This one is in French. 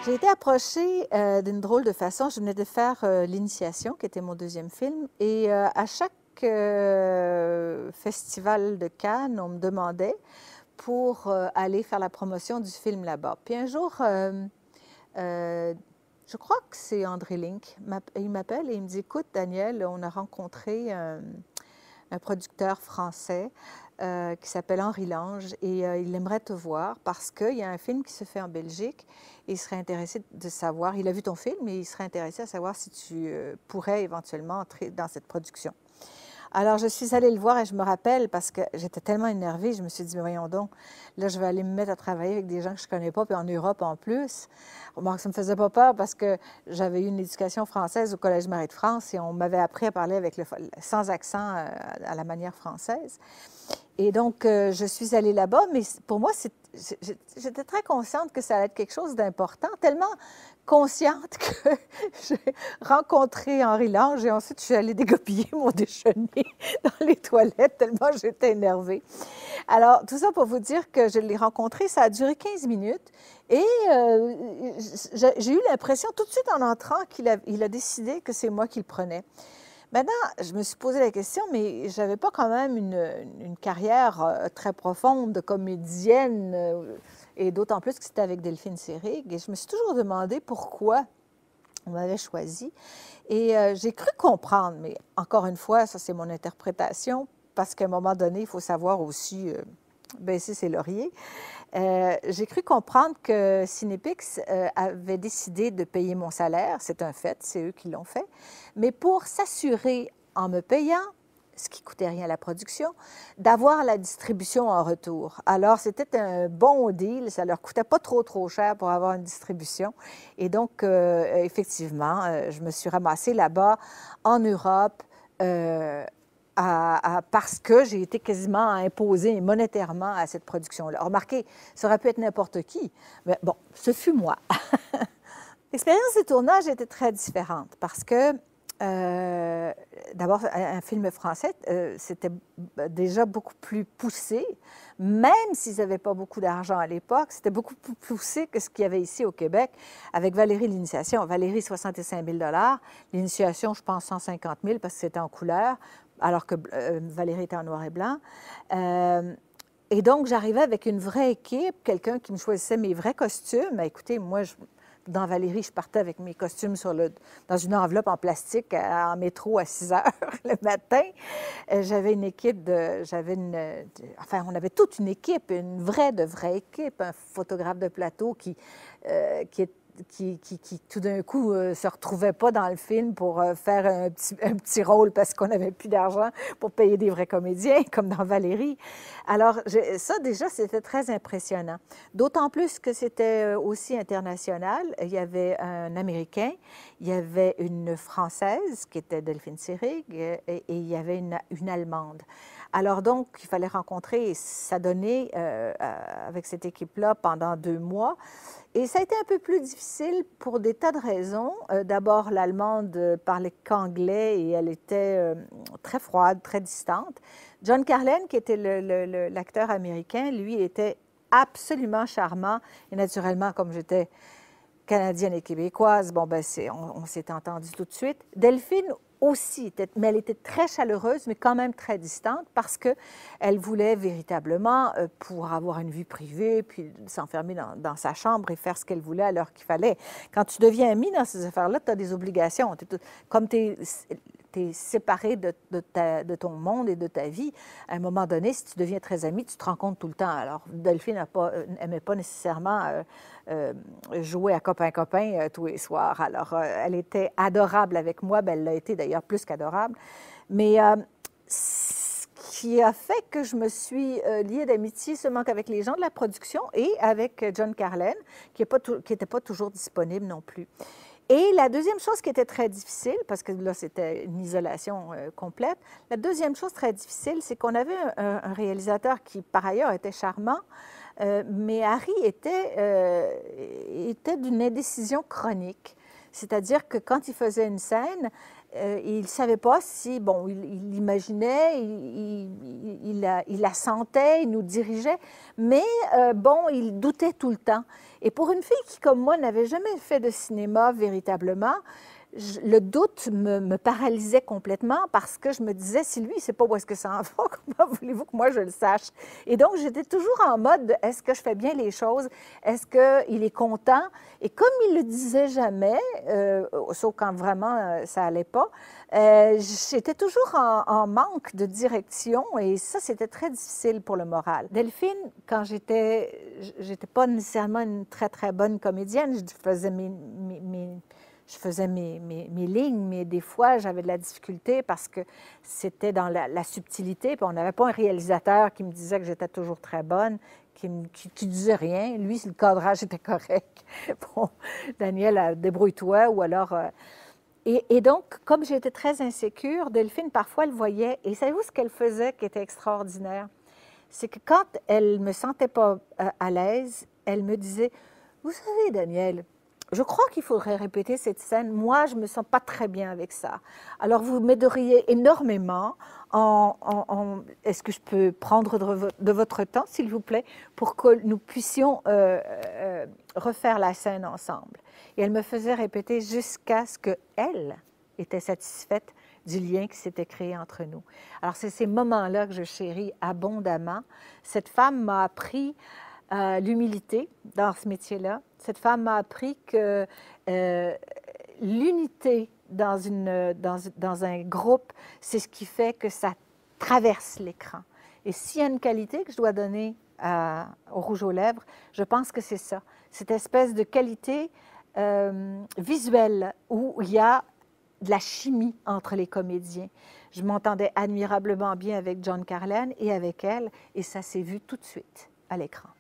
J'ai été approchée d'une drôle de façon. Je venais de faire L'Initiation, qui était mon deuxième film. Et à chaque festival de Cannes, on me demandait pour aller faire la promotion du film là-bas. Puis un jour, je crois que c'est André Link, il m'appelle et il me dit, écoute, Daniel, on a rencontré un producteur français qui s'appelle Henri Lange et il aimerait te voir parce qu'il y a un film qui se fait en Belgique et il serait intéressé de savoir, il a vu ton film et il serait intéressé à savoir si tu pourrais éventuellement entrer dans cette production. Alors, je suis allée le voir et je me rappelle parce que j'étais tellement énervée, je me suis dit, mais voyons donc, là, je vais aller me mettre à travailler avec des gens que je ne connais pas, puis en Europe en plus. Remarque, ça ne me faisait pas peur parce que j'avais eu une éducation française au Collège Marie de France et on m'avait appris à parler avec sans accent à la manière française. Et donc, je suis allée là-bas, mais pour moi, j'étais très consciente que ça allait être quelque chose d'important, tellement consciente que j'ai rencontré Henri Lange et ensuite je suis allée dégobiller mon déjeuner dans les toilettes tellement j'étais énervée. Alors, tout ça pour vous dire que je l'ai rencontré, ça a duré 15 minutes et j'ai eu l'impression tout de suite en entrant qu'il a décidé que c'est moi qui le prenais. Maintenant, je me suis posé la question, mais je n'avais pas quand même une carrière très profonde de comédienne, et d'autant plus que c'était avec Delphine Seyrig. Et je me suis toujours demandé pourquoi on m'avait choisi. Et j'ai cru comprendre, mais encore une fois, ça c'est mon interprétation, parce qu'à un moment donné, il faut savoir aussi baisser ses lauriers. J'ai cru comprendre que Cinépix avait décidé de payer mon salaire, c'est un fait, c'est eux qui l'ont fait, mais pour s'assurer, en me payant, ce qui ne coûtait rien à la production, d'avoir la distribution en retour. Alors, c'était un bon deal, ça ne leur coûtait pas trop cher pour avoir une distribution. Et donc, effectivement, je me suis ramassée là-bas, en Europe, parce que j'ai été quasiment imposée monétairement à cette production-là. Remarquez, ça aurait pu être n'importe qui, mais bon, ce fut moi. L'expérience de tournage était très différente parce que, d'abord, un film français, c'était déjà beaucoup plus poussé, même s'ils n'avaient pas beaucoup d'argent à l'époque, c'était beaucoup plus poussé que ce qu'il y avait ici au Québec, avec Valérie l'Initiation. Valérie, 65 000 $, l'Initiation, je pense, 150 000 parce que c'était en couleur, alors que Valérie était en noir et blanc. Et donc, j'arrivais avec une vraie équipe, quelqu'un qui me choisissait mes vrais costumes. Écoutez, moi, dans Valérie, je partais avec mes costumes dans une enveloppe en plastique en métro à 6 heures le matin. J'avais une équipe enfin, on avait toute une équipe, une vraie équipe, un photographe de plateau qui tout d'un coup se retrouvait pas dans le film pour faire un petit rôle parce qu'on n'avait plus d'argent pour payer des vrais comédiens, comme dans Valérie. Alors, ça, déjà, c'était très impressionnant. D'autant plus que c'était aussi international. Il y avait un Américain, il y avait une Française, qui était Delphine Seyrig, et il y avait une Allemande. Alors donc, il fallait rencontrer, et ça donnait avec cette équipe-là pendant 2 mois. Et ça a été un peu plus difficile pour des tas de raisons. D'abord, l'Allemande parlait qu'anglais et elle était très froide, très distante. John Carlin, qui était l'acteur américain, lui, était absolument charmant. Et naturellement, comme j'étais canadienne et québécoise, bon, ben on s'est entendu tout de suite. Delphine aussi, mais elle était très chaleureuse, mais quand même très distante parce qu'elle voulait véritablement pour avoir une vie privée, puis s'enfermer dans sa chambre et faire ce qu'elle voulait à l'heure qu'il fallait. Quand tu deviens ami dans ces affaires-là, tu as des obligations. Comme tu es séparé de ton monde et de ta vie, à un moment donné, si tu deviens très ami, tu te rends compte tout le temps. Alors, Delphine n'aimait pas nécessairement jouer à copain-copain tous les soirs. Alors, elle était adorable avec moi. Ben, elle l'a été d'ailleurs plus qu'adorable. Mais ce qui a fait que je me suis liée d'amitié seulement qu'avec les gens de la production et avec John Carlin, qui n'était pas toujours disponible non plus. Et la deuxième chose qui était très difficile, parce que là, c'était une isolation complète, la deuxième chose très difficile, c'est qu'on avait un réalisateur qui, par ailleurs, était charmant, mais Harry était d'une indécision chronique. C'est-à-dire que quand il faisait une scène, il ne savait pas si, bon, il l'imaginait, il la sentait, il nous dirigeait, mais bon, il doutait tout le temps. Et pour une fille qui, comme moi, n'avait jamais fait de cinéma véritablement, le doute me paralysait complètement parce que je me disais, si lui, il ne sait pas où est-ce que ça en va, comment voulez-vous que moi je le sache? Et donc, j'étais toujours en mode, est-ce que je fais bien les choses? Est-ce qu'il est content? Et comme il ne le disait jamais, sauf quand vraiment ça n'allait pas, j'étais toujours en manque de direction et ça, c'était très difficile pour le moral. Delphine, quand j'étais pas nécessairement une très, très bonne comédienne, je faisais mes lignes, mais des fois, j'avais de la difficulté parce que c'était dans la subtilité. Puis on n'avait pas un réalisateur qui me disait que j'étais toujours très bonne, qui disait rien. Lui, le cadrage était correct. Bon, Daniel, débrouille-toi. Ou alors... Et donc, comme j'étais très insécure, Delphine, parfois, elle voyait. Et savez-vous ce qu'elle faisait qui était extraordinaire? C'est que quand elle ne me sentait pas à l'aise, elle me disait, « Vous savez, Daniel, je crois qu'il faudrait répéter cette scène. Moi, je ne me sens pas très bien avec ça. Alors, vous m'aideriez énormément Est-ce que je peux prendre de votre temps, s'il vous plaît, pour que nous puissions refaire la scène ensemble? » Et elle me faisait répéter jusqu'à ce qu'elle était satisfaite du lien qui s'était créé entre nous. Alors, c'est ces moments-là que je chéris abondamment. Cette femme m'a appris l'humilité dans ce métier-là. Cette femme m'a appris que l'unité dans un groupe, c'est ce qui fait que ça traverse l'écran. Et s'il y a une qualité que je dois donner au Rouge aux lèvres, je pense que c'est ça. Cette espèce de qualité visuelle où il y a de la chimie entre les comédiens. Je m'entendais admirablement bien avec John Carlin et avec elle, et ça s'est vu tout de suite à l'écran.